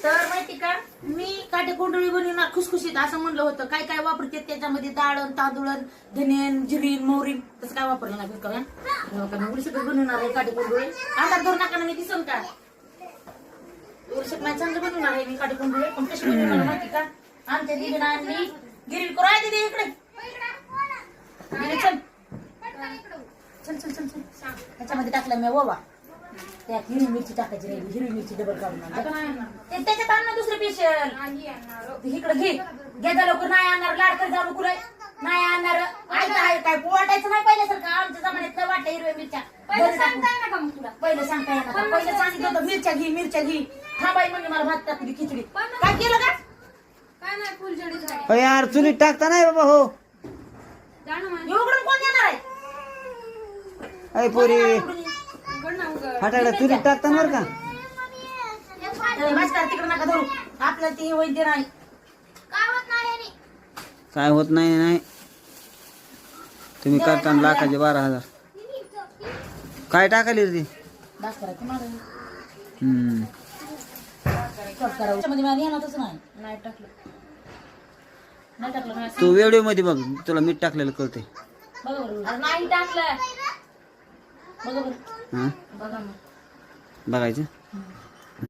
तर माहिती का मी काटेकोंडळी बनवणार खुसखुशीत असं म्हणलं होतं. काय काय वापरते त्याच्यामध्ये डाळण तांदूळण धनेन जिरीन मोहरीन तसं काय वापरलं नाही बरं का एवढी सगळं बनवणार आहे काटेकोंडळी. आता धरू नका ना मी दिसन का एवढी सगळं चांगलं बनवणार आहे मी काटेकोंडळी. पण कशी बनवणार माहिती का आमच्या दिदीनं आणली गिरील करू आहे दिदी इकडे चल चल चल चल चल त्याच्यामध्ये टाकलं मी ओवा त्यात हिरवी मिरची टाकायची राहिली हिरवी मिरची डबल काढून त्याच्यात आण ना दुसरे पेशल इकडे घे घेता लवकर नाही आणणार लाड कर जाऊ कुठे नाही आणणार आहे काय वाटायचं नाही पहिल्यासारखं आमच्या जमान्यात वाटतं हिरव्या मिरच्या पहिले सांगता येणार पहिले सांगितलं होतं मिरच्या घे थांबाई म्हणजे मला भात टाकली खिचडी काय केलं का काय नाही फुलझडी यार चुलीत टाकता नाही बाबा हो एवढं कोण येणार आहे अय पोरी फाटायला चुलीत टाकता बरं का तिकडे नका धरू आपल्याला ते वैद्य नाही काय होत नाही नाही तुम्ही करताना लाखाचे 12,000 काय टाकाली रे ती दास करायचं मला हम्म नाही टाकलं नाही तू व्हिडिओ मध्ये बघ तुला मीठ टाकलेलं कळते बघा बरोबर नाही टाकलं बघा बरं हा बघा मग बघायचं